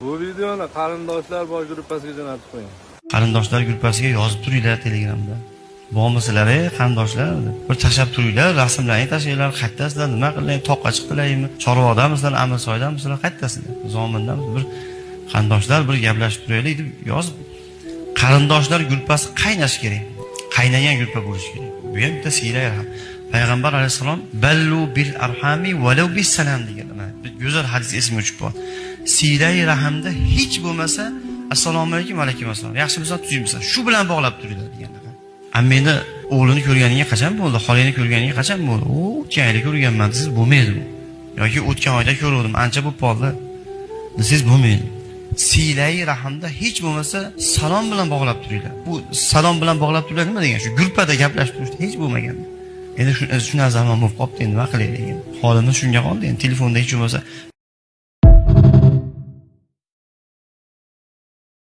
Bu videoni qarindoshlar boy gruppasiga jo'natib qo'ying. Qarindoshlar gruppasiga yozib turinglar Telegramda. Bormasalar, qarindoshlar bir tashlab turinglar, rasmlaring tashlanglar, qaytasizlar, nima qilay, toqqa chiqdilarmi, Chorvodamisizlar, Amirsoydamisizlar, qaytasizlar, Zomindamisizlar, bir qarindoshlar bir gaplashib turaylik deb yozib. Qarindoshlar gruppasi qaynash kerak. Qaynagan gruppa bo'lishi kerak. Bu ham bitta siylar ham. Payg'ambar alayhisalom ballu bil arhami walau bis salam deganlar. Go'zal hadis esimga tushib qoldi. Siylar rahmda hech bo'lmasa assalomu alaykum va alaykum assalom. Yaxshimisan, tuzimsan. Shu bilan bog'lab turinglar deganlar. Ammeni o'g'lini ko'rganiga qachon bo'ldi? Xolini ko'rganiga qachon bo'ldi? O'tgan oyda ko'rganman, siz bo'lmaydi bu. Yoki o'tgan oyda ko'rdim, ancha bo'lib qoldi. Siz bo'lmaydi. Silai rahmda hech bo'lmasa salom bilan bog'lab turinglar. Bu salom bilan bog'lab turinglar nima degan? Shu gruppada gaplashib turishda hech bo'lmagan. Endi shunday zaman bo'lib qolibdi, endi nima qilaylik endi? Holimiz shunga qoldi. Endi telefonda hech bo'lmasa